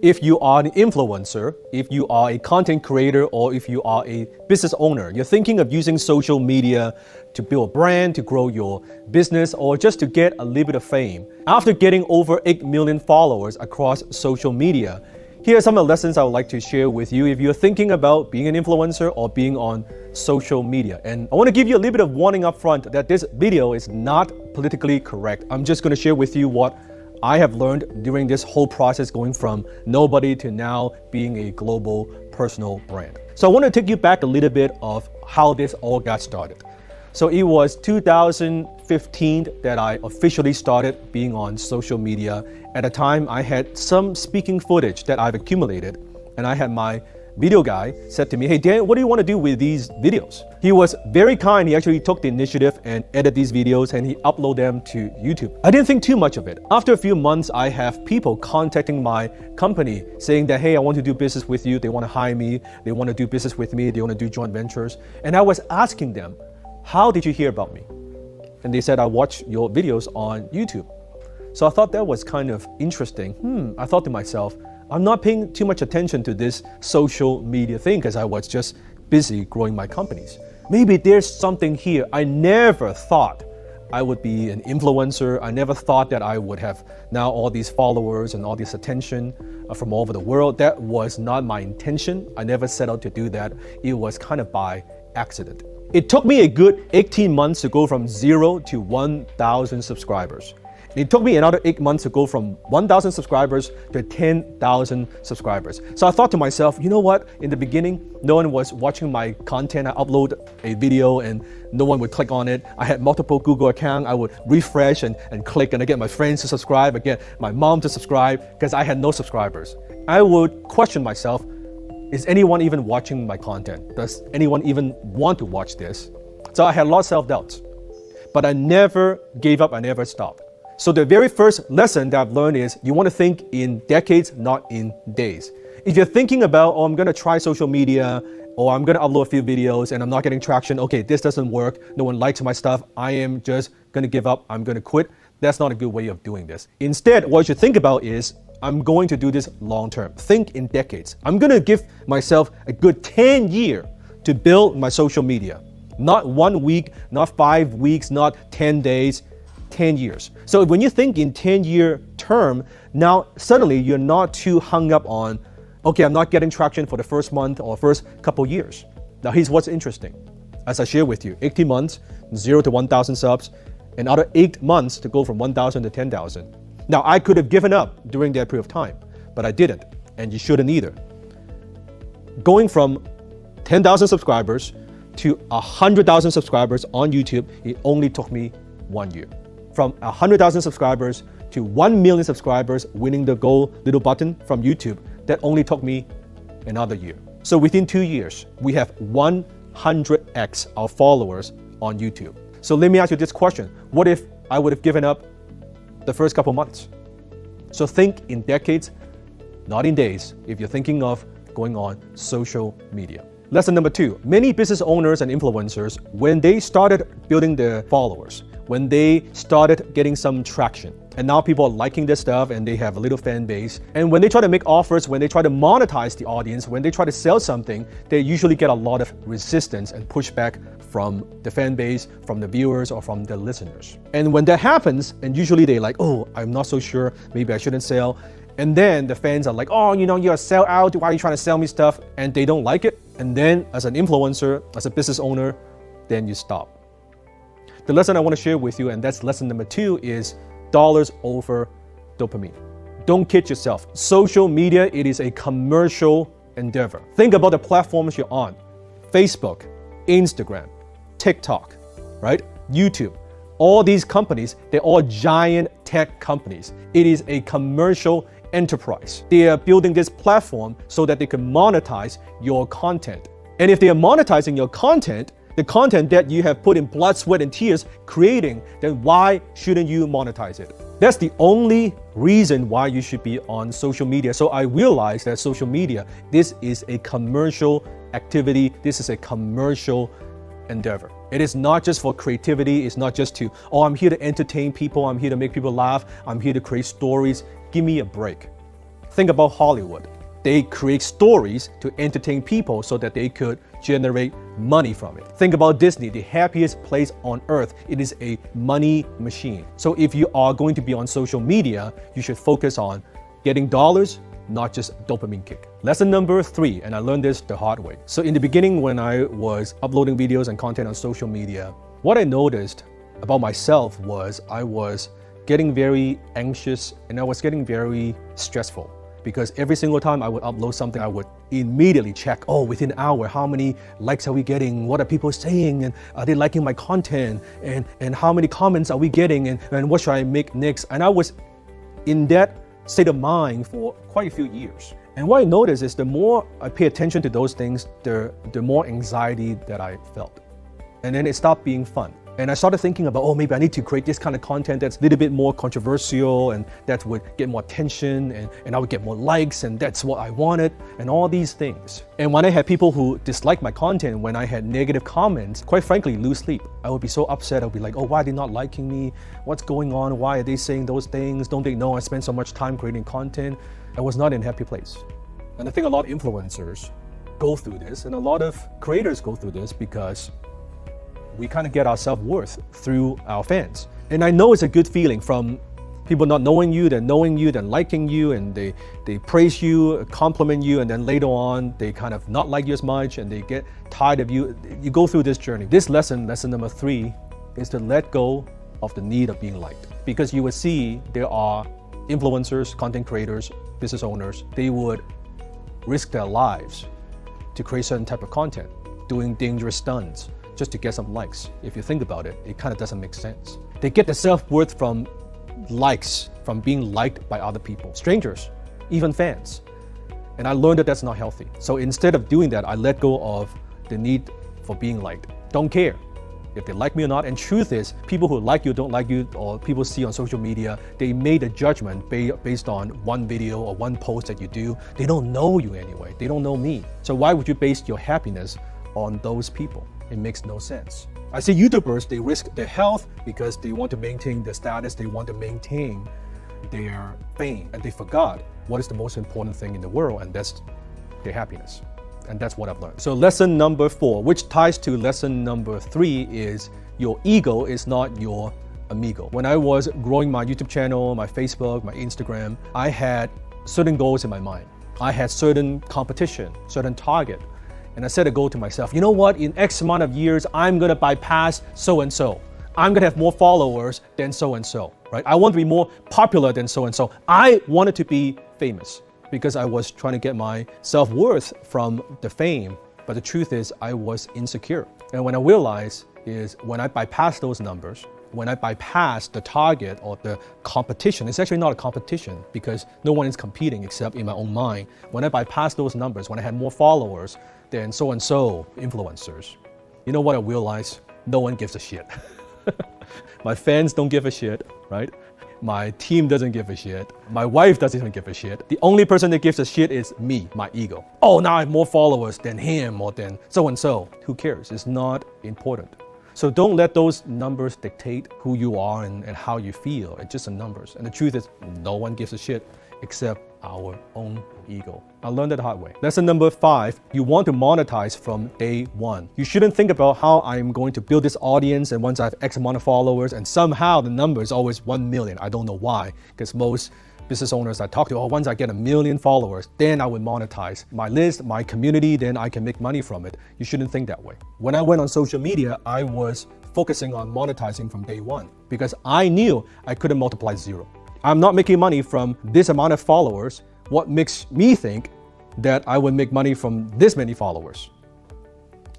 If you are an influencer, if you are a content creator, or if you are a business owner, you're thinking of using social media to build a brand, to grow your business, or just to get a little bit of fame. After getting over 8 million followers across social media, here are some of the lessons I would like to share with you if you're thinking about being an influencer or being on social media. And I want to give you a little bit of warning up front that this video is not politically correct. I'm just going to share with you what I have learned during this whole process going from nobody to now being a global personal brand. So I want to take you back a little bit of how this all got started. So it was 2015 that I officially started being on social media. At the time, I had some speaking footage that I've accumulated, and I had my video guy said to me, "Hey Dan, what do you want to do with these videos?" He was very kind. He actually took the initiative and edited these videos and he uploaded them to YouTube. I didn't think too much of it. After a few months, I have people contacting my company saying that, "Hey, I want to do business with you." They want to hire me. They want to do business with me. They want to do joint ventures. And I was asking them, "How did you hear about me?" And they said, "I watched your videos on YouTube." So I thought that was kind of interesting. I thought to myself, I'm not paying too much attention to this social media thing because I was just busy growing my companies. Maybe there's something here. I never thought I would be an influencer. I never thought that I would have now all these followers and all this attention from all over the world. That was not my intention. I never set out to do that. It was kind of by accident. It took me a good 18 months to go from 0 to 1,000 subscribers. It took me another 8 months to go from 1,000 subscribers to 10,000 subscribers. So I thought to myself, you know what? In the beginning, no one was watching my content. I upload a video and no one would click on it. I had multiple Google accounts. I would refresh and click, and I get my friends to subscribe. I get my mom to subscribe because I had no subscribers. I would question myself, is anyone even watching my content? Does anyone even want to watch this? So I had a lot of self-doubts. But I never gave up. I never stopped. So the very first lesson that I've learned is you want to think in decades, not in days. If you're thinking about, oh, I'm going to try social media, or I'm going to upload a few videos and I'm not getting traction, okay, this doesn't work, no one likes my stuff, I am just going to give up, I'm going to quit. That's not a good way of doing this. Instead, what you should think about is, I'm going to do this long term. Think in decades. I'm going to give myself a good 10 years to build my social media. Not 1 week, not 5 weeks, not 10 days, 10 years. So when you think in 10-year term, now suddenly you're not too hung up on, okay, I'm not getting traction for the first month or first couple years. Now here's what's interesting. As I share with you, 18 months, 0 to 1,000 subs, another 8 months to go from 1,000 to 10,000. Now I could have given up during that period of time, but I didn't, and you shouldn't either. Going from 10,000 subscribers to 100,000 subscribers on YouTube, it only took me 1 year. From 100,000 subscribers to 1 million subscribers, winning the gold little button from YouTube, that only took me another year. So within 2 years, we have 100x our followers on YouTube. So let me ask you this question. What if I would have given up the first couple months? So think in decades, not in days, if you're thinking of going on social media. Lesson number 2, many business owners and influencers, when they started building their followers, when they started getting some traction, and now people are liking their stuff and they have a little fan base, and when they try to make offers, when they try to monetize the audience, when they try to sell something, they usually get a lot of resistance and pushback from the fan base, from the viewers, or from the listeners. And when that happens, and usually they're like, oh, I'm not so sure, maybe I shouldn't sell. And then the fans are like, oh, you know, you're a sellout, why are you trying to sell me stuff? And they don't like it. And then as an influencer, as a business owner, then you stop. The lesson I want to share with you, and that's lesson number 2, is dollars over dopamine. Don't kid yourself. Social media, it is a commercial endeavor. Think about the platforms you're on. Facebook, Instagram, TikTok, right? YouTube. All these companies, they're all giant tech companies. It is a commercial enterprise. They are building this platform so that they can monetize your content. And if they are monetizing your content, the content that you have put in blood, sweat, and tears creating, then why shouldn't you monetize it? That's the only reason why you should be on social media. So I realized that social media, this is a commercial activity. This is a commercial endeavor. It is not just for creativity. It's not just to, oh, I'm here to entertain people. I'm here to make people laugh. I'm here to create stories. Give me a break. Think about Hollywood. They create stories to entertain people so that they could generate money from it. Think about Disney, the happiest place on earth. It is a money machine. So if you are going to be on social media, you should focus on getting dollars, not just dopamine kick. Lesson number 3, and I learned this the hard way. So in the beginning, when I was uploading videos and content on social media, what I noticed about myself was I was getting very anxious and I was getting very stressful. Because every single time I would upload something, I would immediately check, within an hour, how many likes are we getting? What are people saying? And are they liking my content? And how many comments are we getting? And what should I make next? And I was in that state of mind for quite a few years. And what I noticed is the more I pay attention to those things, the more anxiety that I felt. And then it stopped being fun. And I started thinking about, maybe I need to create this kind of content that's a little bit more controversial and that would get more attention and I would get more likes and that's what I wanted and all these things. And when I had people who disliked my content, when I had negative comments, quite frankly, lose sleep. I would be so upset. I would be like, why are they not liking me? What's going on? Why are they saying those things? Don't they know I spend so much time creating content? I was not in a happy place. And I think a lot of influencers go through this and a lot of creators go through this because we kind of get our self-worth through our fans. And I know it's a good feeling from people not knowing you, then knowing you, then liking you, and they praise you, compliment you, and then later on, they kind of not like you as much, and they get tired of you. You go through this journey. This lesson number 3, is to let go of the need of being liked. Because you will see there are influencers, content creators, business owners, they would risk their lives to create certain type of content, doing dangerous stunts, just to get some likes. If you think about it, it kind of doesn't make sense. They get their self-worth from likes, from being liked by other people, strangers, even fans. And I learned that that's not healthy. So instead of doing that, I let go of the need for being liked. Don't care if they like me or not. And truth is, people who like you, don't like you, or people see on social media, they made a judgment based on one video or one post that you do. They don't know you anyway. They don't know me. So why would you base your happiness on those people? It makes no sense. I see YouTubers, they risk their health because they want to maintain their status, they want to maintain their fame, and they forgot what is the most important thing in the world, and that's their happiness. And that's what I've learned. So lesson number 4, which ties to lesson number 3, is your ego is not your amigo. When I was growing my YouTube channel, my Facebook, my Instagram, I had certain goals in my mind. I had certain competition, certain target. And I set a goal to myself, you know what, in X amount of years, I'm gonna bypass so-and-so. I'm gonna have more followers than so-and-so, right? I want to be more popular than so-and-so. I wanted to be famous because I was trying to get my self-worth from the fame. But the truth is, I was insecure. And when I realized is when I bypass those numbers, when I bypass the target or the competition, it's actually not a competition because no one is competing except in my own mind. When I bypass those numbers, when I had more followers than so-and-so influencers, you know what I realized? No one gives a shit. My fans don't give a shit, right? My team doesn't give a shit. My wife doesn't even give a shit. The only person that gives a shit is me, my ego. Now I have more followers than him or than so-and-so. Who cares? It's not important. So don't let those numbers dictate who you are and how you feel. It's just the numbers. And the truth is, no one gives a shit except our own ego. I learned it the hard way. Lesson number 5, you want to monetize from day one. You shouldn't think about how I'm going to build this audience and once I have X amount of followers and somehow the number is always 1 million. I don't know why, because most business owners I talk to, once I get 1 million followers, then I would monetize my list, my community, then I can make money from it. You shouldn't think that way. When I went on social media, I was focusing on monetizing from day one because I knew I couldn't multiply 0. I'm not making money from this amount of followers. What makes me think that I would make money from this many followers?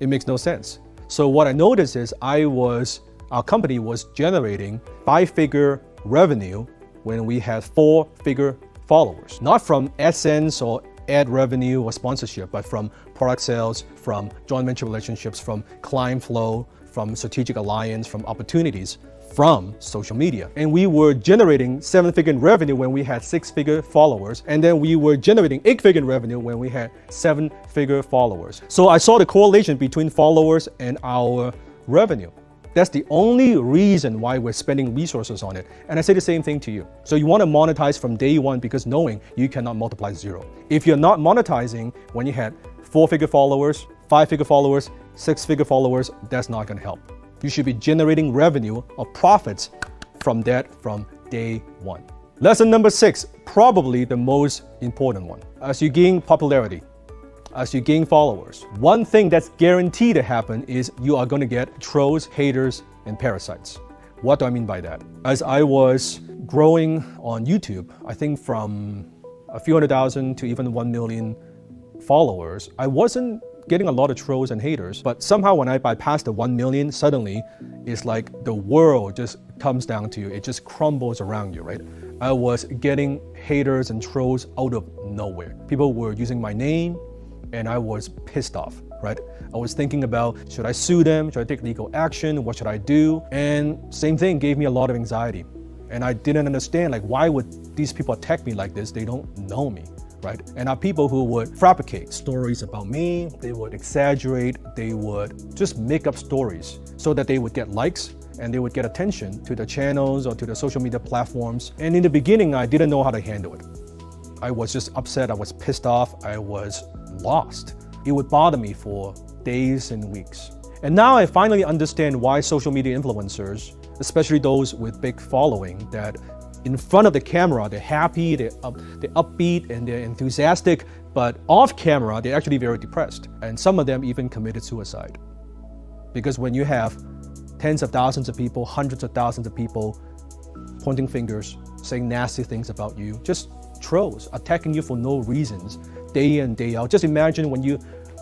It makes no sense. So what I noticed is our company was generating 5-figure revenue when we had 4-figure followers. Not from AdSense or ad revenue or sponsorship, but from product sales, from joint venture relationships, from client flow, from strategic alliance, from opportunities from social media. And we were generating 7-figure revenue when we had 6-figure followers. And then we were generating 8-figure revenue when we had 7-figure followers. So I saw the correlation between followers and our revenue. That's the only reason why we're spending resources on it. And I say the same thing to you. So you want to monetize from day one because knowing you cannot multiply zero. If you're not monetizing when you had 4-figure followers, 5-figure followers, 6-figure followers, that's not going to help. You should be generating revenue or profits from that from day one. Lesson number 6, probably the most important one. As you gain popularity, as you gain followers, one thing that's guaranteed to happen is you are going to get trolls, haters, and parasites. What do I mean by that? As I was growing on YouTube, I think from a few 100,000 to even 1 million followers, I wasn't getting a lot of trolls and haters, but somehow when I bypassed the 1 million, suddenly it's like the world just comes down to you. It just crumbles around you, right? I was getting haters and trolls out of nowhere. People were using my name, and I was pissed off, right? I was thinking about, should I sue them? Should I take legal action? What should I do? And same thing gave me a lot of anxiety. And I didn't understand, like, why would these people attack me like this? They don't know me, right? And are people who would fabricate stories about me. They would exaggerate. They would just make up stories so that they would get likes and they would get attention to the channels or to the social media platforms. And in the beginning, I didn't know how to handle it. I was just upset. I was pissed off. I was lost. It would bother me for days and weeks. And now I finally understand why social media influencers, especially those with big following, that in front of the camera, they're happy, they're upbeat, and they're enthusiastic, but off camera, they're actually very depressed. And some of them even committed suicide. Because when you have tens of thousands of people, hundreds of thousands of people pointing fingers, saying nasty things about you, just trolls, attacking you for no reasons, day in, day out. Just imagine when you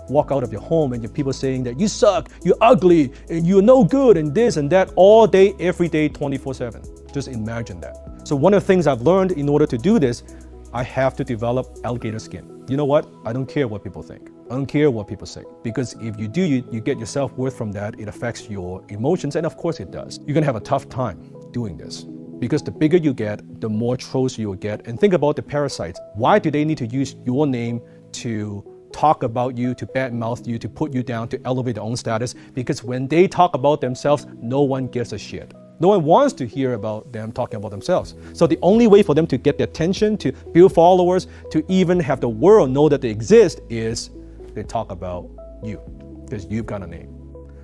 walk out of your home and your people saying that you suck, you're ugly, and you're no good, and this and that, all day, every day, 24/7. Just imagine that. So one of the things I've learned in order to do this, I have to develop alligator skin. You know what? I don't care what people think. I don't care what people say. Because if you do, you get your self-worth from that. It affects your emotions, and of course it does. You're gonna have a tough time doing this. Because the bigger you get, the more trolls you will get. And think about the parasites. Why do they need to use your name to talk about you, to badmouth you, to put you down, to elevate their own status? Because when they talk about themselves, no one gives a shit. No one wants to hear about them talking about themselves. So the only way for them to get their attention, to build followers, to even have the world know that they exist is they talk about you, because you've got a name.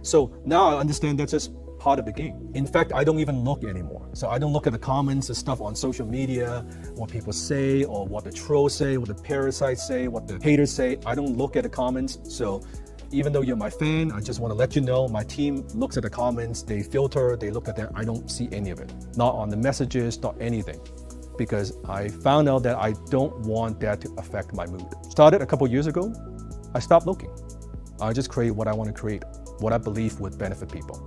So now I understand that's just part of the game. In fact, I don't even look anymore. So I don't look at the comments and stuff on social media, what people say, or what the trolls say, what the parasites say, what the haters say. I don't look at the comments. So even though you're my fan, I just want to let you know, my team looks at the comments, they filter, they look at that. I don't see any of it. Not on the messages, not anything. Because I found out that I don't want that to affect my mood. Started a couple years ago, I stopped looking. I just create what I want to create, what I believe would benefit people.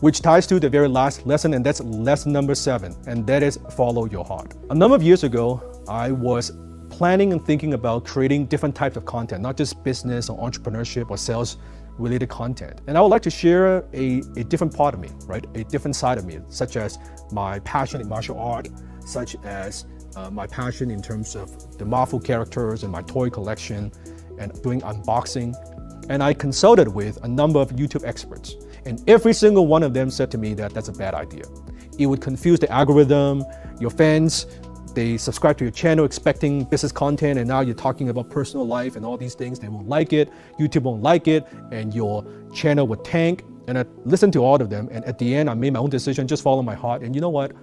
Which ties to the very last lesson, and that's lesson number 7, and that is follow your heart. A number of years ago, I was planning and thinking about creating different types of content, not just business or entrepreneurship or sales related content. And I would like to share a different part of me, right? A different side of me, such as my passion in martial art, such as my passion in terms of the Marvel characters and my toy collection and doing unboxing. And I consulted with a number of YouTube experts. And every single one of them said to me that that's a bad idea. It would confuse the algorithm, your fans, they subscribe to your channel expecting business content, and now you're talking about personal life and all these things. They won't like it, YouTube won't like it, and your channel would tank. And I listened to all of them, and at the end, I made my own decision, just follow my heart. And you know what?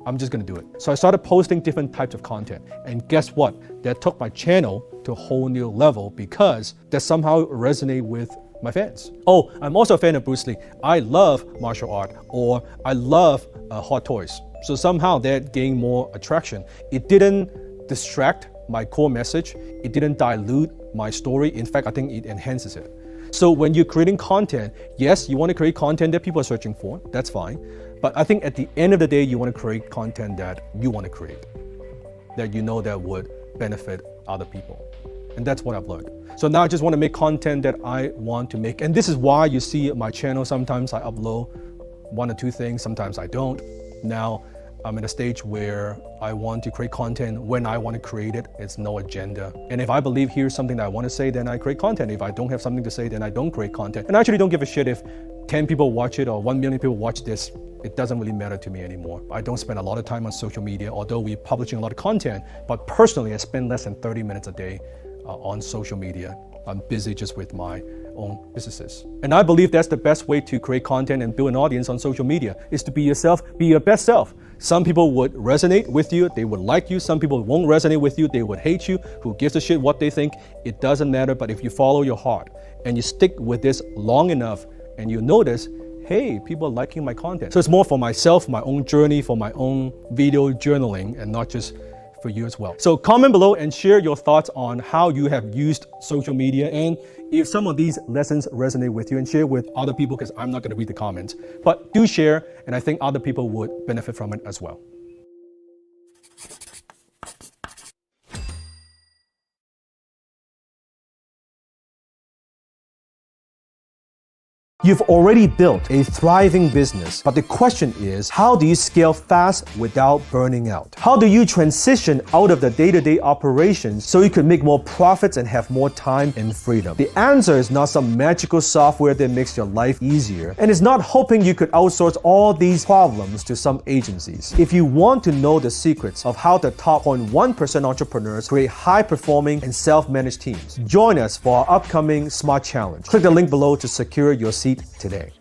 I'm just gonna do it. So I started posting different types of content. And guess what? That took my channel to a whole new level because that somehow resonated with my fans. Oh, I'm also a fan of Bruce Lee. I love martial art, or I love hot toys. So somehow that gained more attraction. It didn't distract my core message. It didn't dilute my story. In fact, I think it enhances it. So when you're creating content, yes, you want to create content that people are searching for. That's fine. But I think at the end of the day, you want to create content that you want to create, that you know that would benefit other people. And that's what I've learned. So now I just want to make content that I want to make. And this is why you see my channel, sometimes I upload 1 or 2 things, sometimes I don't. Now I'm at a stage where I want to create content when I want to create it. It's no agenda. And if I believe here's something that I want to say, then I create content. If I don't have something to say, then I don't create content. And I actually don't give a shit if 10 people watch it or 1 million people watch this, it doesn't really matter to me anymore. I don't spend a lot of time on social media, although we're publishing a lot of content, but personally, I spend less than 30 minutes a day on social media. I'm busy just with my own businesses. And I believe that's the best way to create content and build an audience on social media, is to be yourself, be your best self. Some people would resonate with you, they would like you. Some people won't resonate with you, they would hate you. Who gives a shit what they think? It doesn't matter, but if you follow your heart and you stick with this long enough, and you notice, hey, people are liking my content. So it's more for myself, my own journey, for my own video journaling, and not just for you as well. So comment below and share your thoughts on how you have used social media, and if some of these lessons resonate with you, and share with other people, because I'm not going to read the comments. But do share, and I think other people would benefit from it as well. You've already built a thriving business, but the question is, how do you scale fast without burning out? How do you transition out of the day-to-day operations so you can make more profits and have more time and freedom? The answer is not some magical software that makes your life easier, and it's not hoping you could outsource all these problems to some agencies. If you want to know the secrets of how the top 0.1% entrepreneurs create high-performing and self-managed teams, join us for our upcoming SMART Challenge. Click the link below to secure your seat today.